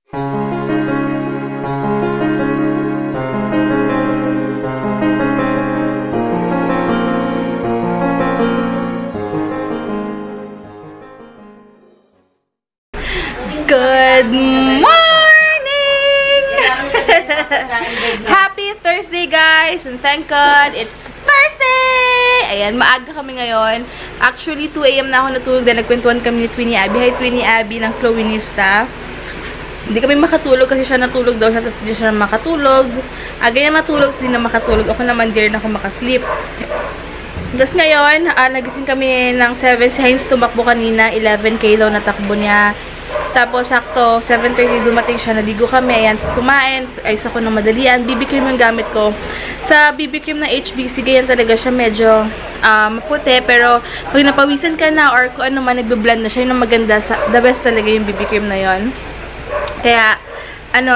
Good morning! Happy Thursday, guys! And thank God, it's Thursday! Ayan, maaga kami ngayon. Actually, 2 AM na ako natulog dahil nagkwentuhan kami ni Twinnie Abby. Hi, Twinnie Abby ng Chloenista. Hindi kami makatulog kasi siya natulog daw siya, tapos hindi siya makatulog. Ganyan natulog, hindi na makatulog. Ako naman, di rin ako makasleep. Tapos ngayon, nagising kami ng 7. Si Heinz tumakbo kanina, 11K daw na takbo niya. Tapos, sakto, 7:30 dumating siya, naligo kami, ayan, kumain, ayos ako ng madalian, BB cream yung gamit ko. Sa BB cream ng HBC, ganyan talaga siya, medyo maputi, pero pag napawisan ka na, or kung ano man, nagbe-blend na siya, yun ang maganda, the best talaga yung BB cream na yon. Kaya,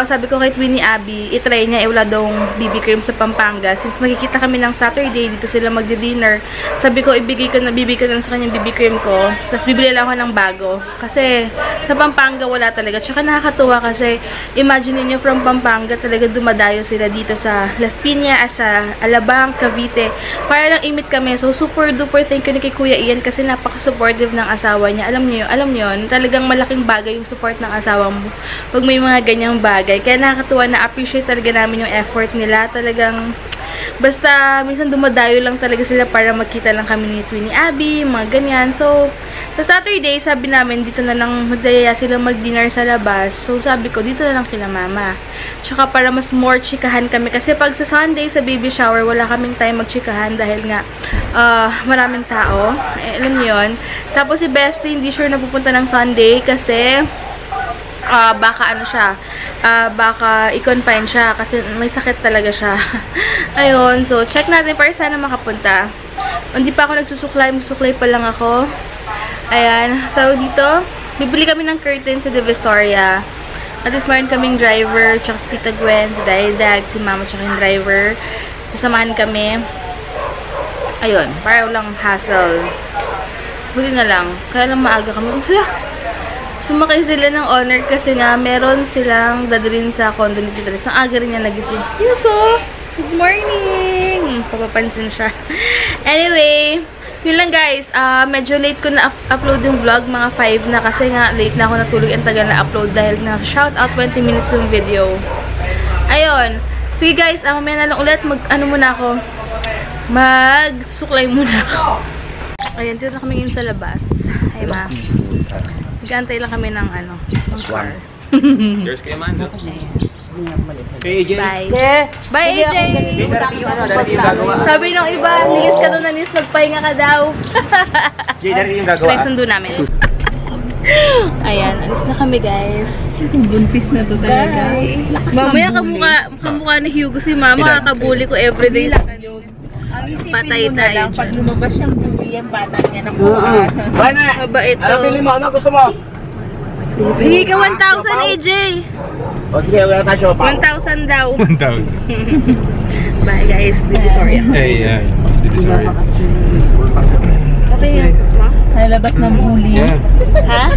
sabi ko kay Twinnie Abby, itry niya, wala daw BB cream sa Pampanga. Since magkikita kami ng Saturday, dito sila magdi-dinner. Sabi ko, bibigay ko na sa kanyang BB cream ko. Tapos bibili lang ako ng bago. Kasi sa Pampanga wala talaga. Tsaka nakakatuwa kasi imagine niyo from Pampanga talaga dumadayo sila dito sa Las Piñas, sa Alabang, Cavite. Para lang imit kami. So super duper thank you ni kay Kuya Ian kasi napaka-supportive ng asawa niya. Alam niyo yun, talagang malaking bagay yung support ng asawa mo. Pag may mga ganyang bagay. Kaya nakakatuwa na appreciate talaga namin yung effort nila. Talagang, basta minsan dumadayo lang talaga sila para magkita lang kami ni Twinnie Abby, mga ganyan. So, sa Saturday, sabi namin, dito na lang magdaya sila mag-dinner sa labas. So, sabi ko, dito na lang kila mama. Tsaka para mas more chikahan kami. Kasi pag sa Sunday, sa baby shower, wala kaming time magchikahan dahil nga, maraming tao. Alam niyo yun. Tapos si Bestie, hindi sure na pupunta ng Sunday kasi, baka i-confine siya kasi may sakit talaga siya. Ayun, so check natin para sana makapunta. Hindi pa ako nagsusuklay pa lang ako. Ayan, tawag dito, bibili kami ng curtain sa Divisoria. At least meron kaming driver, tsaka si Tita Gwen, si Daidag, si Mama, tsaka yung driver. Sasamahan kami. Ayun, para walang hassle. Buti na lang. Kaya lang maaga kami. Sumakay sila ng honor kasi nga meron silang dadalhin sa condo ni Tita Liz. Ang aga rin niya nagising. Yuko! Good morning! Papapansin siya. Anyway, yun lang guys. Medyo late ko na upload yung vlog. Mga 5 na kasi nga late na ako natulog. Ang tagal na upload dahil na shoutout 20 minutes yung video. Ayun. Sige guys, mamaya na lang ulit. Magsusuklay muna ako. Ayan, dito na kami ngayon sa labas. Ay ma. Nag-antay lang kami ng car. Cheers kayo man. Bye. Bye AJ! Sabi ng iba, nilis ka doon na nilis, magpahinga ka daw. Jay, dari yung gagawa. Sundo namin. Ayan, alis na kami guys. Buntis na to talaga. Mamaya kamukha ni Hugo si mama, kakabuli ko everyday sa kanya. Patay tayo. Pag lumabas siyang tuli, ang bata niya na kuha. Mabait to. Pili mo, ano gusto mo? Hingi ka 1,000 AJ. O sige, wala tayo pa. 1,000 daw. 1,000. Bye guys, Divisoria. Hey, yeah. Divisoria. Okay yan. Nalabas ng huli. Yeah. Ha?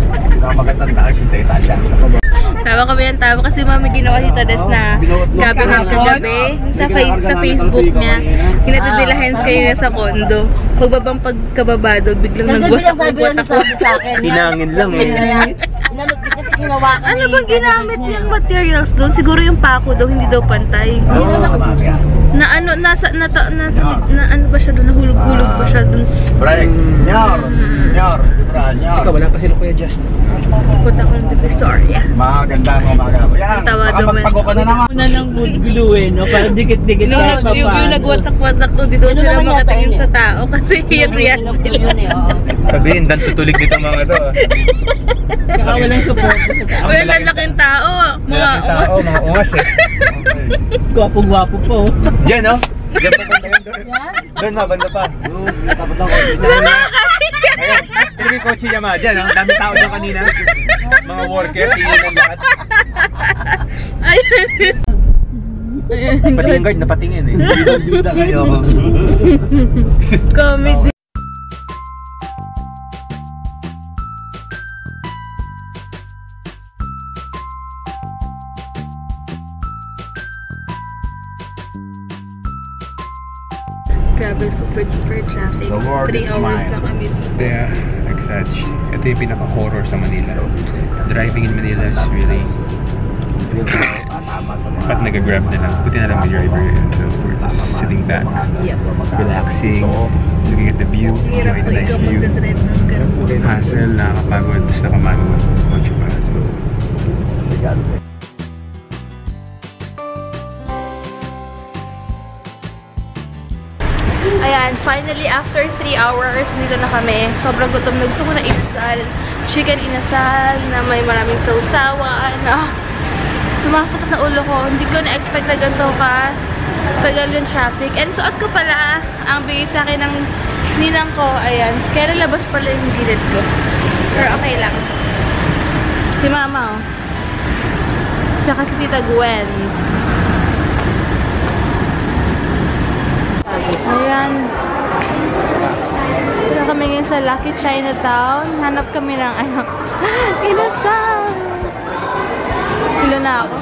Magandang si Tita Liz. Tawa kami yan, tawa kasi mami ginawa si Tades na gabi ng kagabi sa Facebook niya. Hinatadilahin kayo na sa kondo. Pagkababado, biglang nagwasak-watak ako. Hinangin lang eh. Ano bang ginamit niyang materials doon? Siguro yung pako daw, hindi daw pantay. Na ano ba siya doon? Nahulog-hulog pa siya doon. Break. Nyor. Ikaw, wala pa sila Kuya Just. Punta ko ng Divisoria. Maganda ang umaga. Yan, makapagpago ka na naman. Una ng wood glue eh, no? Parang dikit-dikit sa Yung nagwatak-watak to, di doon sila makatingin sa tao kasi yan sila. Sabihin, dan tutulig dito mga to. Saka walang support sa tao. Well, lalaking tao. Mga ungas eh. Gwapo-gwapo po. Diyan, no? Diyan pa banda yun doon. Doon, mabanda pa. Tapos lang ko. Ayun, ito yung kotse niya ma. Diyan, no? Dami tao doon kanina. Mga worker, tingin ng lahat. Ayun. Pati yung guard napatingin eh. Duda kayo ako. Comedy. Grabe, super duper traffic. The Lord 3 is hours mine. lang kami dito. Yeah, exactly. Ito yung pinaka-horror sa Manila. Driving in Manila is really... Ba't nag-grab na lang? Buti na lang may driver yun. So we're just sitting back, Yep. relaxing, looking at the view, Hirap enjoying po the nice ikaw view. magdadrive ng ganun. Hassle, nakakapagod, basta kamano mo. Kotse pa. So, Ayan, finally after 3 hours, dito na kami. Sobrang gutom. Gusto ko na inasal. Chicken inasal na may maraming sausawan. Sumasakit na ulo ko. Hindi ko na-expect na ganito ka tagal yung traffic. And suot ko pala ang bigay sa akin ng ninang ko. Ayan. Kaya nalabas pala yung gilid ko. Pero okay lang. Si mama, oh. Tsaka si Tita Gwen. Ayan. Dito kami ngayon sa Lucky Chinatown. Hanap kami ng ano. Inasal! Hilo na ako.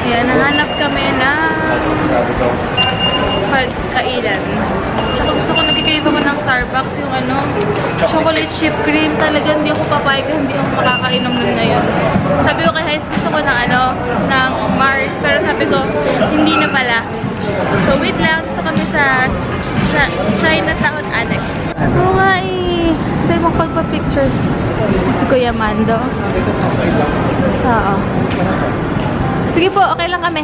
Ayan, nahanap kami ng pagkainan. Tsaka gusto ko nagkikrave ako ng Starbucks yung ano, chocolate chip cream. Talagang hindi ako papayag, hindi ako makakainom nun ngayon. Sabi ko kay Heinz, gusto ko ng ano, ng Mars. Pero sabi ko, hindi na pala. So wait lang, dito kami sa Chinatown Annex. Oo nga eh. Tayo magpagpa-picture. Si Kuya Mando. Oo. Sige po, okay lang kami.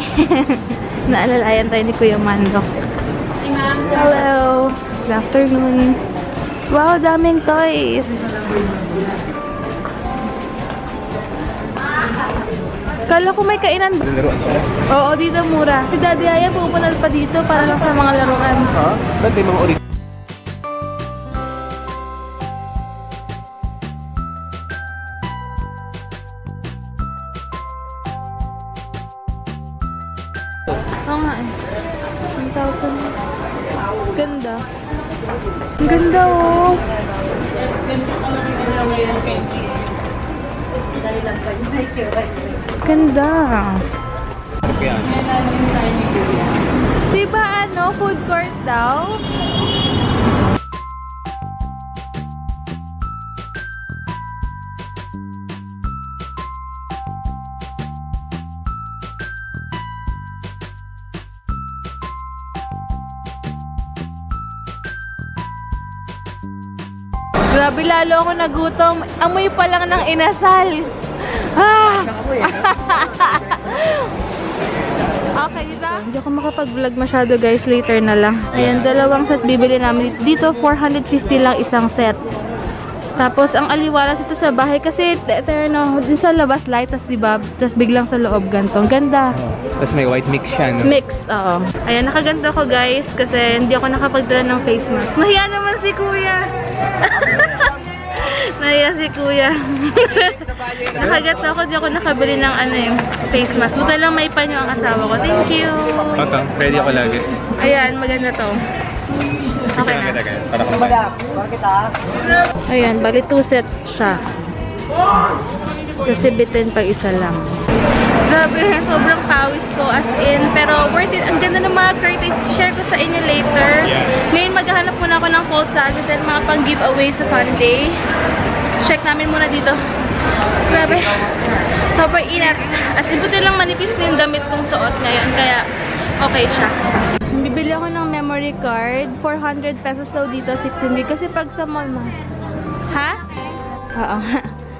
Naalalayan tayo ni Kuya Mando. Hello. Good afternoon. Wow, daming toys. Kala ko may kainan ba? Oo, dito mura. Si Daddy Ayan pupunal pa dito para lang sa mga laruan. ha? Ba't may mga original? Oo nga eh. 1,000. Ganda. Ang ganda oh. Ganda. Diba ano, food court daw? Grabe, lalo ako nagutom. Amoy pa lang ng inasal. Ah! Okay, dito. Hindi ako makapag-vlog masyado guys. Later na lang. Ayan, dalawang set bibili namin. Dito, 450 lang isang set. Tapos, ang aliwalas ito sa bahay. Kasi, no, din sa labas light. Tapos, diba? Tapos, biglang sa loob ganito. Ganda. Tapos may white mix siya, no? Mix, oo. Ayan, nakaganda ko guys. Kasi, hindi ako nakapagdala ng face mask. Mahiya naman si Kuya. Nahiya si Kuya. Nakaganda ako, di ako nakabili ng ano yung face mask. Buta lang may panyo ang asawa ko. Thank you. Ito, ready ako lagi. Ayan, maganda to. Okay na. Para kumain. Ayan, bali 2 sets siya. Kasi bitin pag isa lang. Grabe, sobrang pawis ko as in. Pero worth it. Ang ganda ng mga curtains. Share ko sa inyo later. Ngayon maghahanap muna ako ng false lashes and mga pang giveaway sa Sunday. Check namin muna dito. Grabe. Sobrang inat. As in, buti lang manipis na yung damit kong suot ngayon. Kaya okay siya. Bibili ako ng memory card. 400 pesos daw dito. 16 kasi pag sa mall mo. Ha? Oo.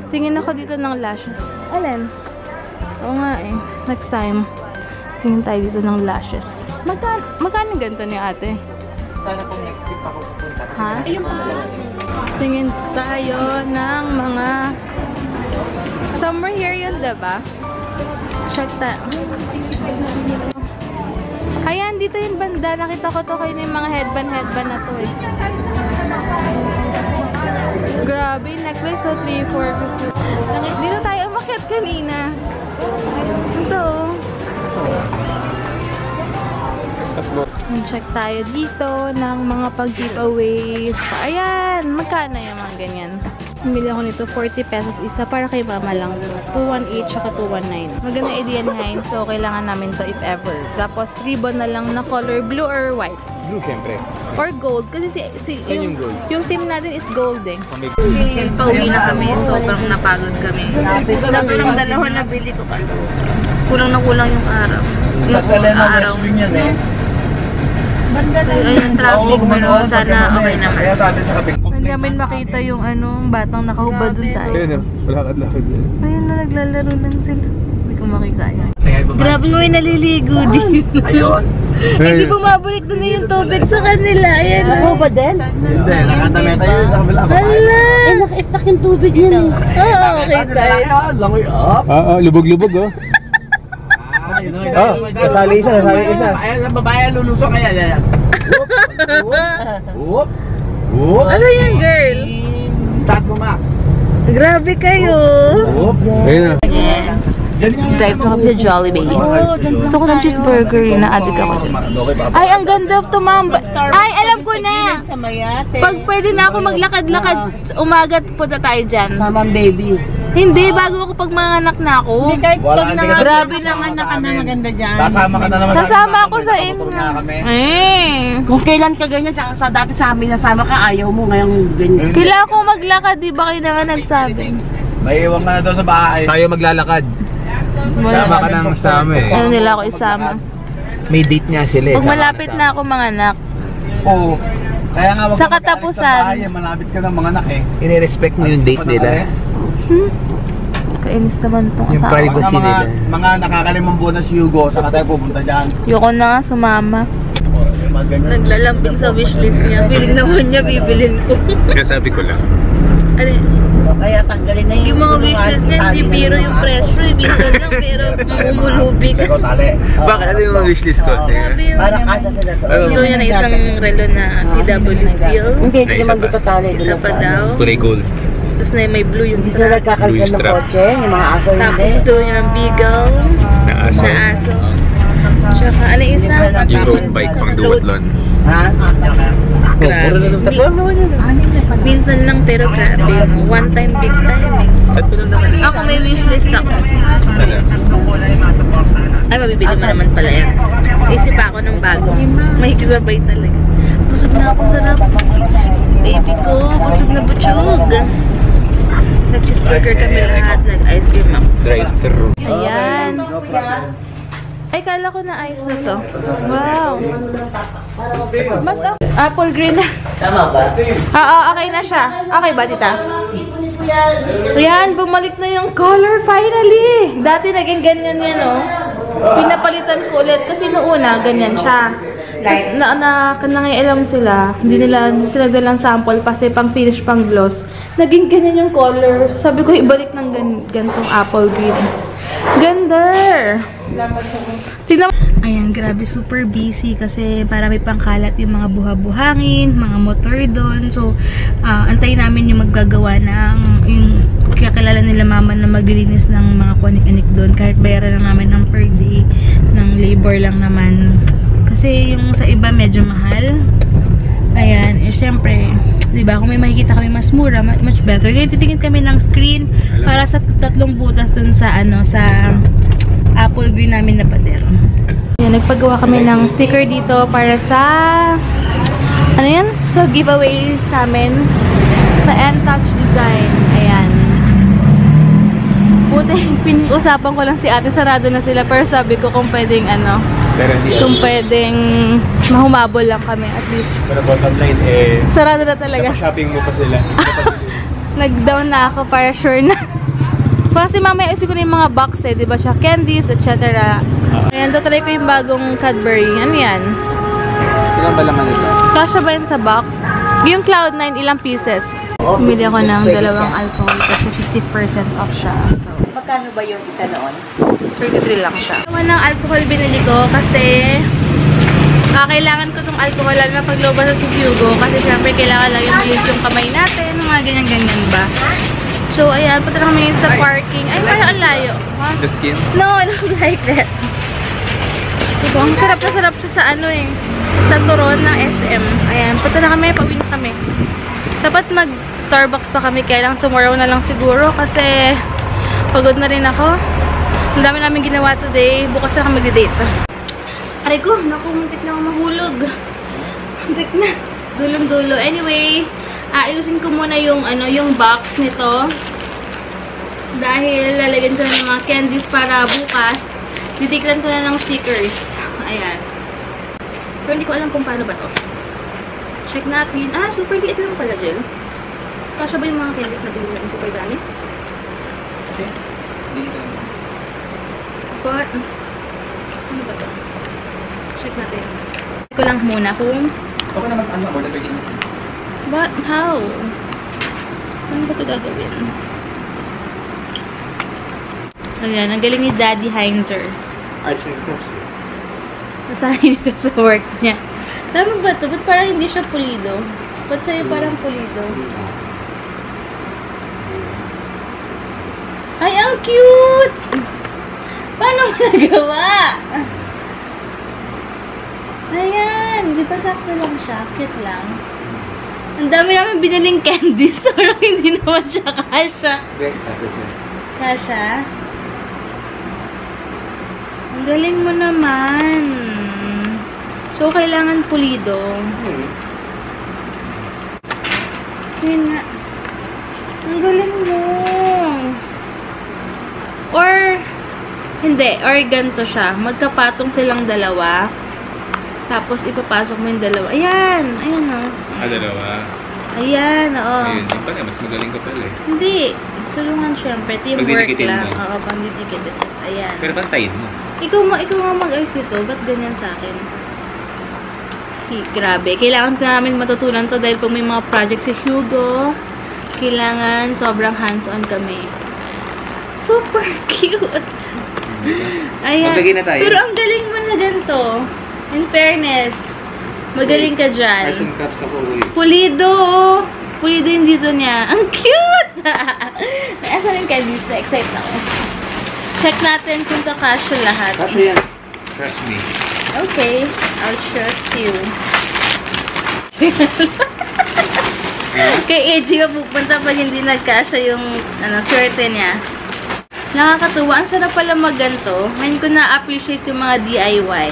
Tingin ako dito ng lashes. Alin? Oo nga eh. Next time. Tingin tayo dito ng lashes. Magkano ganito ni ate? Sana kung next week ako pupunta. Ha? Tingin tayo ng mga... Somewhere here yun, diba? Check tayo. Ayan, dito yung banda. Nakita ko to kayo na yung mga headband na to eh. Grabe, necklace so 3, 4, 50. Dito tayo umakyat kanina. Ito. Check tayo dito ng mga pag-giveaways. Ayan, magkano yung mga ganyan? Bumili ako nito, 40 pesos isa para kay mama lang. 218 tsaka 219. Maganda idea ni Heinz, so kailangan namin to if ever. Tapos ribbon na lang na color blue or white. Blue, syempre. Or gold. Kasi Saan yung gold? yung team natin is gold eh. May Pauwi na kami. Sobrang napagod kami. Ito lang dalawa na bili ko pala. Kulang na kulang yung araw. Sa Galena West Wing yan eh. So, ayun, traffic pero sana okay naman. Kaya tabi sa kabing. Hindi namin makita yung batang nakahubad dun sa Ayun o, lakad-lakad yan. Ayun na, naglalaro lang sila. Hindi ko makita yan. Grabe mo may naliligo din. Ayun. Hindi bumabalik doon na yung tubig sa kanila. Ayan na. Ako ba din? Hindi, nakatami tayo sa kabila. Hala! Eh, naka-stack yung tubig yun eh. Oo, okay tayo. Langoy up. Lubog-lubog oh. Nasali isa. Ayan, ang babae lulusong kaya. Ayan. Whoop. Whoop. Ano yan, girl? Taas mo, ma. Grabe kayo. Whoop. Ayun na. Drive sa kami sa Jollibee. Gusto ko ng cheeseburger yun. Na-addict ako dyan. Ay, ang ganda of tumamba. Ay, alam ko na. Pag pwede na ako maglakad-lakad, umagat punta tayo dyan. Samang baby. Hindi, bago ako pag manganak na ako. Grabe naman na maganda dyan. Kasama ka na naman. Kasama ako sa inyo. Kung kailan ka ganyan, tsaka sa dati sa amin nasama ka, ayaw mo ngayong ganyan. Kailangan ko maglakad, di ba kayo na nga nagsabi? May iwan ka na daw sa bahay. Tayo maglalakad. Sama ka nang sama eh. Ayaw nila ako isama. May date nga sila eh. Pag malapit na ako manganak, Oo. Kaya nga wag Sa ka mag-alis katapusan. sa bahay, malapit ka ng mga anak eh. Ine-respect mo yung date nila. kainis naman itong Yung asawa. privacy mga, nila. mga nakakalimang buwan si Hugo, saka tayo pupunta dyan. Yoko na nga, sumama. Mga ganyan. Naglalambing sa wishlist niya. Feeling naman niya, bibilin ko. Kaya sabi ko lang. Ano, Kaya tanggalin na yung mga wishlist niya, hindi biro yung pressure. Minsan lang, pero umulubi ka. Ikaw tali. Bakit? Ano yung mga wishlist ko? Grabe yun. Para kasa sila to. Gusto niya na isang relo na TW steel. Hindi, Na hindi isa naman pa. dito tali. Isa pa daw. Tunay gold. Tapos na may blue yung Hindi sila strap. nagkakalkan Louis ng strap. kotse, yung mga aso Tapos hindi. gusto niya ng beagle. Na aso. Na aso. Tsaka ano yung isa? Yung road bike pang duwatlon. Ha? Grabe. Minsan lang pero grabe. One time, big time eh. At pinag naman Ako may wishlist ako. Ano? Ay, mabibili mo naman pala yan. Isip ako ng bago. May kisabay talaga. Busog na ako, sarap. Baby ko, busog na butsyog. Nag-cheeseburger kami lahat. Nag-ice cream ako. Drive-thru. Ayan. Ay, kala ko na ayos na to. Wow. Mas apple green na. Tama ba? Oo, okay na siya. Okay ba, tita? Ayan, bumalik na yung color finally. Dati naging ganyan yan, oh. Pinapalitan ko ulit kasi noong una, ganyan siya. Nangialam sila. Hindi sila dalang sample kasi pang finish, pang gloss. Naging ganyan yung color. Sabi ko, ibalik ng gantong apple green. Ganda! Tingnan. Ayan, grabe, super busy kasi para may pangkalat yung mga buha-buhangin, mga motor doon. So, antayin namin yung maggagawa ng yung kakilala nila mama na maglilinis ng mga kuanik-anik doon. Kahit bayaran lang namin ng per day, ng labor lang naman. Kasi yung sa iba medyo mahal. Ayan, eh syempre, diba, kung may makikita kami mas mura, much better. Kaya titingin kami ng screen para sa 3 butas dun sa, sa apple green namin na pader. Ayan, nagpagawa kami ng sticker dito para sa, sa giveaways namin sa N-Touch Design. Ayan. Buti, pinag-usapan ko lang si ate, sarado na sila, pero sabi ko kung pwedeng, Pero hindi. kung pwedeng mahumabol lang kami at least. Pero bottom line eh, Sarado na talaga. shopping mo pa sila. Nag-down na ako para sure na. Kasi mamaya usin ko na yung mga box eh, di ba siya? Candies, etc. Ayan, try ko yung bagong Cadbury. Ano yan? Ilan ba laman nila? Kasha ba yun sa box? Yung Cloud9, ilang pieces? Bumili ako ng 2 alcohol kasi 50% off siya. So, Magkano ba yung isa noon? 33 lang siya. Naman ng alcohol binili ko kasi kailangan ko itong alcohol lalo na paglobas sa Hugo kasi syempre kailangan lang yung yung kamay natin, mga ganyan-ganyan ba. So, ayan, punta na kami sa parking. Ay, parang ang layo. Huh? The skin? No, I don't like that. Diba, ang sarap na sarap siya sa sa turon ng SM. Ayan, punta na kami, pauwi na kami. Dapat mag-Starbucks pa kami, kaya lang tomorrow na lang siguro kasi pagod na rin ako. Ang dami namin ginawa today. Bukas na kami mag-date. Aray ko, naku, muntik na ako mahulog. Tik na. Dulong-dulo. Anyway, ayusin ko muna yung, yung box nito. Dahil lalagyan ko na ng mga candies para bukas. Titiklan ko na ng stickers. Ayan. Pero hindi ko alam kung paano ba to. Check natin. Super liit lang pala, Jill. Kasya ba yung mga candies na bilhin natin super dami? Okay. But, ano ba to? Check natin. Check ko lang muna kung... Okay naman, about the beginning. But, how? Ano ba ito gagawin? Ayan, ang galing ni Daddy Heinzer. Arts and crafts. Nasahin ko sa work niya. Tama ba ito? Ba't parang hindi siya pulido? Ba't sa'yo parang pulido? Ay, ang cute! Paano mo nagawa? Ayan, di ba sakto lang siya? Cute lang. Ang dami namin binaling candies, pero hindi naman siya kasha. Kasha? Ang galing mo naman. So, kailangan pulido. Yun nga. Ang galing mo. Or, hindi. Or ganito siya. Magkapatong silang dalawa. Tapos, ipapasok mo yung dalawa. Ayan. Ayan, o. Dalawa. Ayan, oo. Ayun, yung pala. Mas magaling ka pala eh. Hindi. Tulungan syempre. Teamwork Pagdidikitin lang. mo. Oo, pagdidikitin. Ayan. Pero pantayin mo. Ikaw nga mag-ayos ito. Ba't ganyan sa akin? Grabe. Kailangan ko namin matutunan to dahil kung may mga project si Hugo, kailangan sobrang hands-on kami. Super cute! Ayan. Maglagay na tayo. Pero ang galing mo na ganito. In fairness, magaling ka dyan. Arts and crafts ako ulit. Pulido! Pulido yung dito niya. Ang cute! Asan yung candies? Excited ako. Check natin kung kasya lahat. Kasi yan. Trust me. Okay. I'll trust you. Kay AJ ka pupunta pag hindi nagkasya yung swerte niya. Nakakatuwa. Ang sarap pala magganto. Ngayon ko na-appreciate yung mga DIY.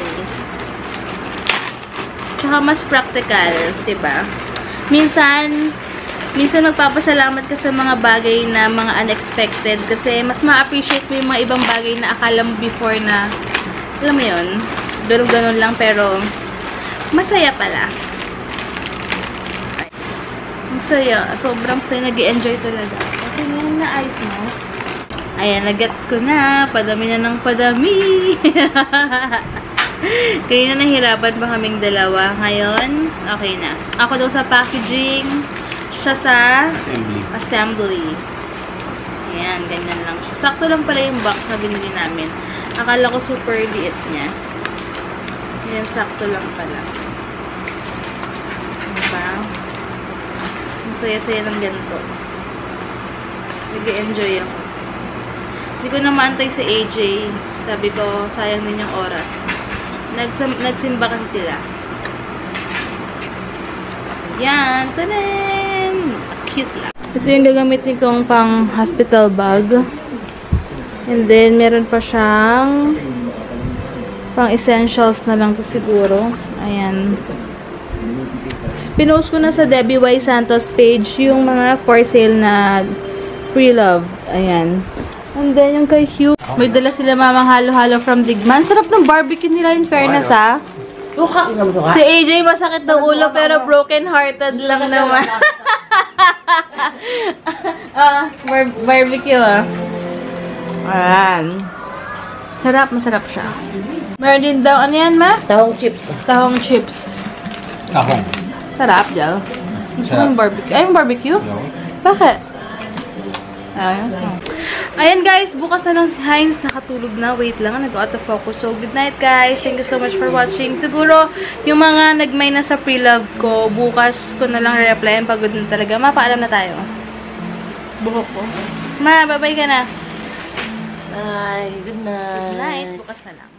Tsaka mas practical. Diba? Minsan magpapasalamat ka sa mga bagay na mga unexpected kasi mas ma-appreciate mo yung mga ibang bagay na akala mo before na alam mo yun, ganun-ganun lang pero masaya pala. Masaya. Sobrang saya. Nag-i-enjoy talaga. Okay na yung naayos mo. Ayan, nag-gets ko na. Padami na ng padami. Kaya na nahirapan pa kaming dalawa. Ngayon, okay na. Ako daw sa packaging. Siya sa assembly. Ayan, ganyan lang siya. Sakto lang pala yung box na binili namin. Akala ko super liit niya. Ayan, sakto lang pala. Diba? Ang saya-saya ng ganito. Nag-enjoy ako. Hindi ko na maantay si AJ. Sabi ko, sayang din yung oras. Nagsimba kasi sila. Yan. Tanan! Cute lang. Ito yung gagamitin kong pang hospital bag. And then, meron pa siyang pang essentials na lang to siguro. Ayan. Pinost ko na sa Debbie Y. Santos page yung mga for sale na pre-love. Ayan. And then, yung kay Hugh, may dala sila mamang halo-halo from Digman. Sarap ng barbecue nila in fairness, ha? Si AJ masakit ng ulo pero broken-hearted lang naman. Barbecue, ah. Ayan. Sarap, masarap siya. Meron din daw, ano yan, ma? Tahong chips. Tahong chips. Tahong. Sarap, Jal. Gusto mo yung barbecue? Ay, yung barbecue? Bakit? Ayan guys, bukas na lang si Heinz. Nakatulog na. Wait lang, nag-out of focus. So, good night guys. Thank you so much for watching. Siguro, yung mga nagmay na sa pre-love ko, bukas ko na lang re-replyan. Pagod na talaga. Mapaalam na tayo. Buhok ko. Ma, bye-bye ka na. Bye. Good night. Good night. Bukas na lang.